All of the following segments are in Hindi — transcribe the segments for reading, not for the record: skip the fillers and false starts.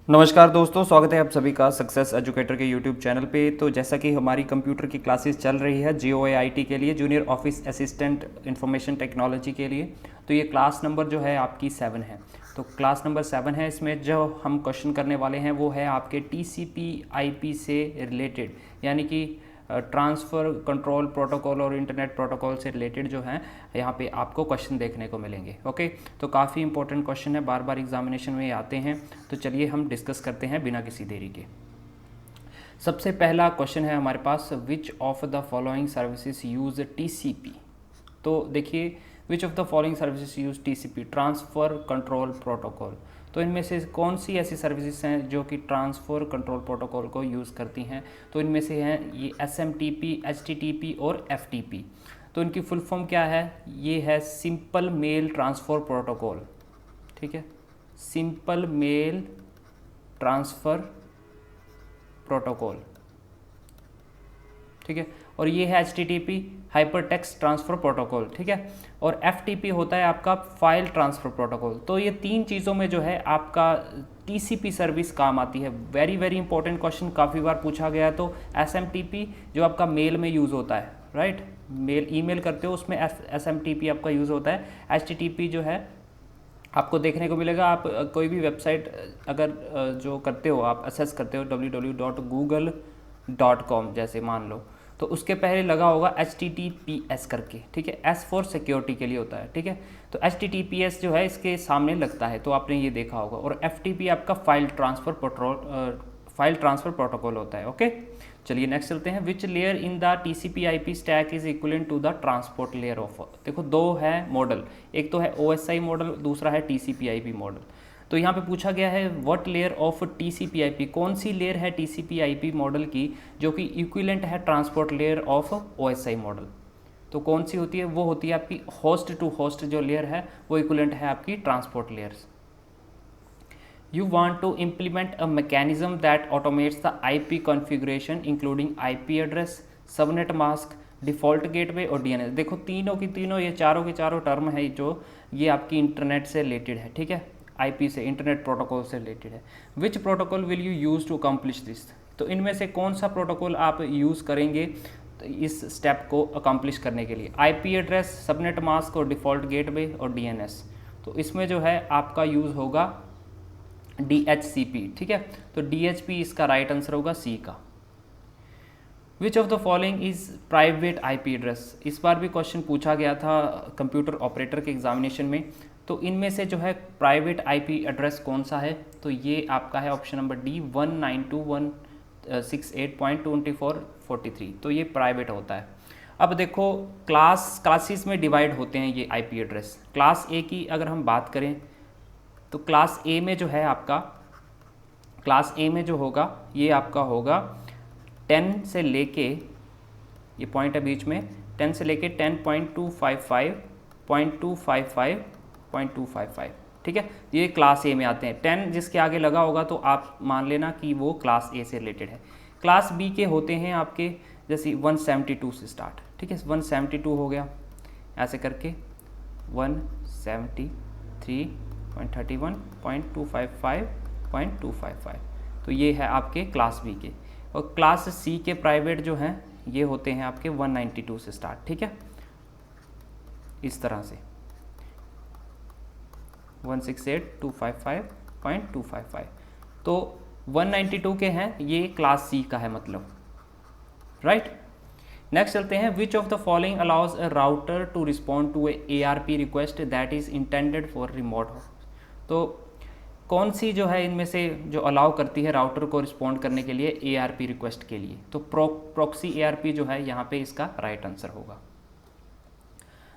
नमस्कार दोस्तों, स्वागत है आप सभी का सक्सेस एजुकेटर के यूट्यूब चैनल पे। तो जैसा कि हमारी कंप्यूटर की क्लासेस चल रही है JOAIT के लिए, junior office assistant information technology के लिए, तो ये क्लास नंबर जो है आपकी 7 है। तो क्लास नंबर 7 है। इसमें जो हम क्वेश्चन करने वाले हैं वो है आपके TCP/IP से रिलेटेड, यानी कि ट्रांसफ़र कंट्रोल प्रोटोकॉल और इंटरनेट प्रोटोकॉल से रिलेटेड जो है यहाँ पे आपको क्वेश्चन देखने को मिलेंगे। ओके, तो काफ़ी इंपॉर्टेंट क्वेश्चन है, बार बार एग्जामिनेशन में आते हैं। तो चलिए हम डिस्कस करते हैं बिना किसी देरी के। सबसे पहला क्वेश्चन है हमारे पास, which of the following services use TCP। तो देखिए, which of the following services use TCP, transfer control protocol. तो इनमें से कौन सी ऐसी सर्विसेज हैं जो कि ट्रांसफ़र कंट्रोल प्रोटोकॉल को यूज़ करती हैं? तो इनमें से हैं ये SMTP, HTTP और FTP। तो इनकी फुल फॉर्म क्या है? ये है सिंपल मेल ट्रांसफ़र प्रोटोकॉल। ठीक है, सिंपल मेल ट्रांसफ़र प्रोटोकॉल। ठीक है, और ये है HTTP, hyper text transfer protocol. ठीक है, और FTP होता है आपका फाइल ट्रांसफ़र प्रोटोकॉल। तो ये तीन चीज़ों में जो है आपका TCP सर्विस काम आती है। वेरी वेरी इंपॉर्टेंट क्वेश्चन, काफ़ी बार पूछा गया है। तो SMTP जो आपका मेल में यूज़ होता है, राइट, मेल ईमेल करते हो उसमें SMTP आपका यूज़ होता है। HTTP जो है आपको देखने को मिलेगा, आप कोई भी वेबसाइट अगर जो करते हो, आप असेस करते हो www.google.com जैसे मान लो, तो उसके पहले लगा होगा HTTPS करके। ठीक है, S फॉर सिक्योरिटी के लिए होता है। ठीक है, तो HTTPS जो है इसके सामने लगता है, तो आपने ये देखा होगा। और FTP आपका फाइल ट्रांसफ़र प्रोटोकॉल होता है। ओके, चलिए नेक्स्ट चलते हैं। Which layer in the TCP/IP stack is equivalent to the transport layer of. देखो, दो है मॉडल, एक तो है OSI मॉडल, दूसरा है TCP/IP मॉडल। तो यहाँ पे पूछा गया है व्हाट लेयर ऑफ TCP/IP, कौन सी लेयर है TCP/IP मॉडल की जो कि इक्विलेंट है transport layer of OSI model. तो कौन सी होती है? वो होती है आपकी होस्ट टू होस्ट जो लेयर है, वो इक्विलेंट है आपकी transport layers. You want to implement a mechanism that automates the IP configuration including IP address, subnet mask, default gateway और DNS। देखो, तीनों की तीनों, ये चारों के चारों टर्म है जो ये आपकी इंटरनेट से रिलेटेड है। ठीक है, IP से, इंटरनेट प्रोटोकॉल से रिलेटेड है। Which protocol will you use to accomplish this. तो इनमें से कौन सा प्रोटोकॉल आप यूज़ करेंगे इस स्टेप को अकम्प्लिश करने के लिए? IP एड्रेस, सबनेट मास्क और डिफ़ॉल्ट गेटवे और DNS। तो इसमें जो है आपका यूज़ होगा DHCP। ठीक है, तो DHCP इसका राइट आंसर होगा C का। विच of the following is private IP address. इस बार भी क्वेश्चन पूछा गया था कंप्यूटर ऑपरेटर के एग्जामिनेशन में। तो इनमें से जो है प्राइवेट IP एड्रेस कौन सा है? तो ये आपका है ऑप्शन नंबर D, 192.168.2443। तो ये प्राइवेट होता है। अब देखो, क्लासेस में डिवाइड होते हैं ये IP एड्रेस। क्लास A की अगर हम बात करें तो क्लास A में जो है आपका, क्लास A में जो होगा ये आपका होगा 10 से लेके, ये पॉइंट है बीच में, 10 से लेके 10.255.255.255। ठीक है, ये क्लास A में आते हैं। 10 जिसके आगे लगा होगा तो आप मान लेना कि वो क्लास A से रिलेटेड है। क्लास B के होते हैं आपके जैसे 172 से स्टार्ट। ठीक है, 172 हो गया, ऐसे करके 173.31.255.255। तो ये है आपके क्लास B के। और क्लास C के प्राइवेट जो हैं ये होते हैं आपके 192 से स्टार्ट। ठीक है, इस तरह से 168.255.255। तो 192 के हैं, ये क्लास C का है मतलब, राइट। नेक्स्ट चलते हैं। Which of the following allows a router to respond to a ARP request that is intended for remote host. तो कौन सी जो है इनमें से जो अलाउ करती है राउटर को रिस्पॉन्ड करने के लिए ARP रिक्वेस्ट के लिए? तो प्रॉक्सी ARP जो है यहाँ पे इसका राइट आंसर होगा।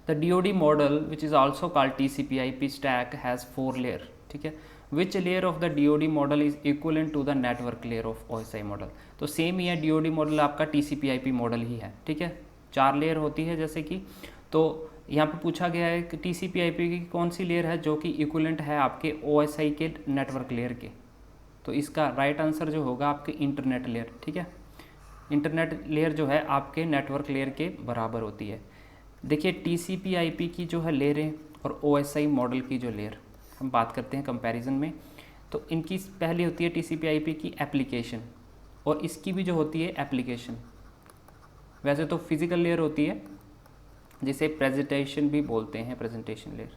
The DoD model which is also called TCP/IP stack has 4 layer. ठीक है, which layer of the DoD model is equivalent to the network layer of OSI model. तो सेम ही है, DoD मॉडल आपका TCP/IP मॉडल ही है। ठीक है, 4 लेयर होती है जैसे कि। तो यहाँ पे पूछा गया है कि TCP/IP की कौन सी लेयर है जो कि इक्वलेंट है आपके OSI के नेटवर्क लेयर के? तो इसका राइट आंसर जो होगा आपके इंटरनेट लेयर। ठीक है, इंटरनेट लेयर जो है आपके नेटवर्क लेयर के बराबर होती है। देखिए, TCP/IP की जो है लेयरें और OSI मॉडल की जो लेयर, हम बात करते हैं कंपैरिजन में। तो तो इनकी पहली होती है TCP/IP की एप्लीकेशन, और इसकी भी जो होती है एप्लीकेशन। वैसे तो फिजिकल लेयर होती है जिसे प्रेजेंटेशन भी बोलते हैं, प्रेजेंटेशन लेयर।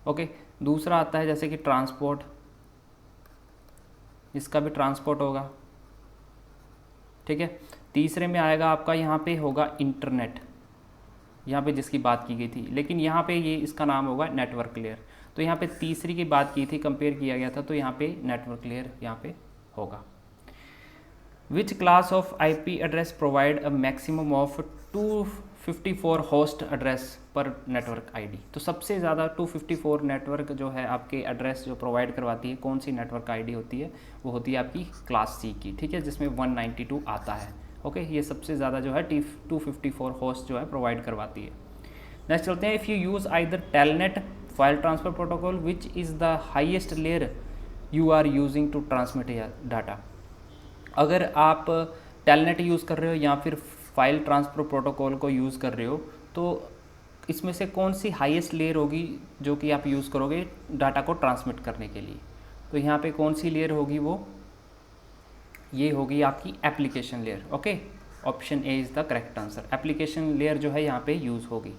ओके, दूसरा आता है जैसे कि ट्रांसपोर्ट, इसका भी ट्रांसपोर्ट होगा, ठीक है। तीसरे में आएगा आपका यहाँ पे होगा इंटरनेट, यहाँ पे जिसकी बात की गई थी, लेकिन यहाँ पे ये इसका नाम होगा नेटवर्क लेयर। तो यहाँ पे तीसरी की बात की थी, कंपेयर किया गया था, तो यहाँ पे नेटवर्क लेयर यहाँ पे होगा। Which class of IP address provide a maximum of 254 host address पर नेटवर्क ID। तो सबसे ज़्यादा 254 नेटवर्क जो है आपके एड्रेस जो प्रोवाइड करवाती है, कौन सी नेटवर्क ID होती है, वो होती है आपकी क्लास C की, ठीक है, जिसमें 192 आता है। ओके, ये सबसे ज़्यादा जो है 254 होस्ट जो है प्रोवाइड करवाती है। नेक्स्ट चलते हैं, if you use either telnet file transfer protocol which is the highest layer you are using to transmit data. अगर आप टेलनेट यूज़ कर रहे हो या फिर फाइल ट्रांसफ़र प्रोटोकॉल को यूज़ कर रहे हो, तो इसमें से कौन सी हाईएस्ट लेयर होगी जो कि आप यूज़ करोगे डाटा को ट्रांसमिट करने के लिए। तो यहाँ पे कौन सी लेयर होगी, वो ये होगी आपकी application layer. Okay, option A is the correct answer, application layer जो है यहाँ पे यूज़ होगी।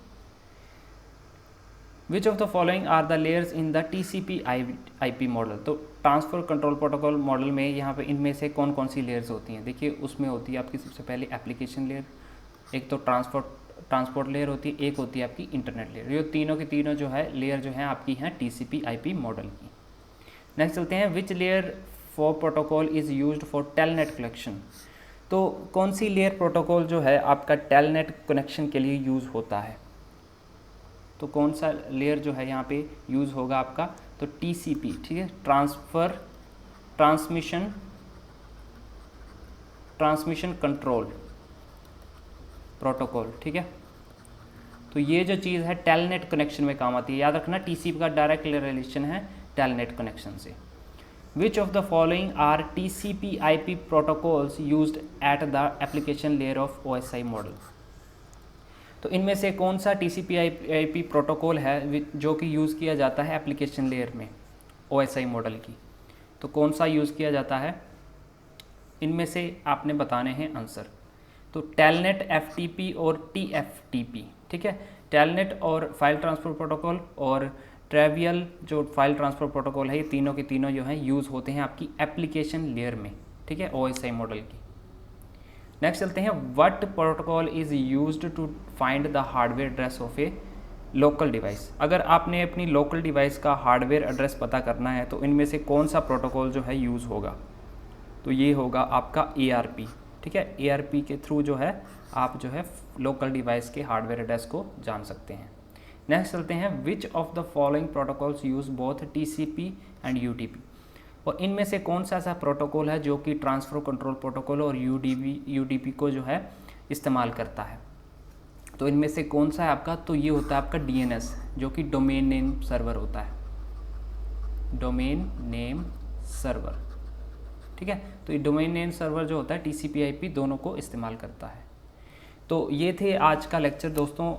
Which of the following are the layers in the TCP/IP model. तो ट्रांसफ़र कंट्रोल प्रोटोकॉल मॉडल में यहाँ पे इनमें से कौन कौन सी लेयर्स होती हैं। देखिए, उसमें होती है आपकी सबसे पहले एप्लीकेशन लेयर, एक तो ट्रांसपोर्ट लेयर होती है, एक होती है आपकी इंटरनेट लेयर। ये तीनों की तीनों जो है लेयर जो है आपकी हैं TCP/IP मॉडल की। नेक्स्ट चलते हैं, which layer for protocol is used for telnet connection. तो कौन सी लेयर प्रोटोकॉल जो है आपका टेलनेट कनेक्शन के लिए यूज़ होता है। तो कौन सा लेयर जो है यहाँ पे यूज़ होगा आपका, तो TCP, ठीक है, ट्रांसमिशन कंट्रोल प्रोटोकॉल, ठीक है। तो ये जो चीज़ है टेलनेट कनेक्शन में काम आती है, याद रखना TCP का डायरेक्ट रिलेशन है टेलनेट कनेक्शन से। Which of the following are TCP/IP protocols used at the application layer of OSI model. तो इनमें से कौन सा TCP/IP प्रोटोकॉल है जो कि यूज़ किया जाता है एप्लीकेशन लेयर में OSI मॉडल की। तो कौन सा यूज़ किया जाता है, इनमें से आपने बताने हैं आंसर। तो टेलनेट, FTP और TFTP, ठीक है। टेलनेट और फाइल ट्रांसफ़र प्रोटोकॉल और ट्रेवियल जो फाइल ट्रांसफ़र प्रोटोकॉल है, ये तीनों के तीनों जो हैं यूज़ होते हैं आपकी एप्लीकेशन लेयर में, ठीक है, OSI मॉडल की। नेक्स्ट चलते हैं, what protocol is used to find the hardware address of a local device. अगर आपने अपनी लोकल डिवाइस का हार्डवेयर एड्रेस पता करना है, तो इनमें से कौन सा प्रोटोकॉल जो है यूज़ होगा, तो ये होगा आपका ARP, ठीक है। ARP के थ्रू जो है आप जो है लोकल डिवाइस के हार्डवेयर एड्रेस को जान सकते हैं। नेक्स्ट चलते हैं, which of the following protocols use both TCP and UDP। और इनमें से कौन सा ऐसा प्रोटोकॉल है जो कि ट्रांसफ़र कंट्रोल प्रोटोकॉल और UDP को जो है इस्तेमाल करता है। तो इनमें से कौन सा है आपका, तो ये होता है आपका DNS, जो कि डोमेन नेम सर्वर होता है, डोमेन नेम सर्वर, ठीक है। तो ये डोमेन नेम सर्वर जो होता है TCP/IP दोनों को इस्तेमाल करता है। तो ये थे आज का लेक्चर दोस्तों,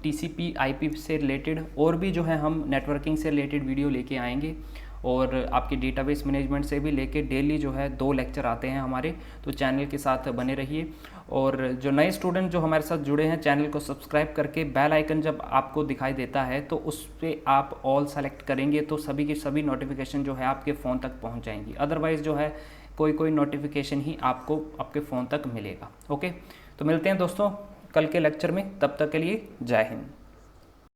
TCP/IP से रिलेटेड। और भी जो है हम नेटवर्किंग से रिलेटेड वीडियो लेके आएंगे, और आपके डेटाबेस मैनेजमेंट से भी लेके डेली जो है 2 लेक्चर आते हैं हमारे। तो चैनल के साथ बने रहिए, और जो नए स्टूडेंट जो हमारे साथ जुड़े हैं, चैनल को सब्सक्राइब करके बेल आइकन जब आपको दिखाई देता है तो उस पर आप ऑल सेलेक्ट करेंगे, तो सभी की सभी नोटिफिकेशन जो है आपके फ़ोन तक पहुँच जाएंगी। अदरवाइज़ जो है कोई नोटिफिकेशन ही आपको आपके फ़ोन तक मिलेगा। ओके, तो मिलते हैं दोस्तों कल के लेक्चर में, तब तक के लिए जय हिंद।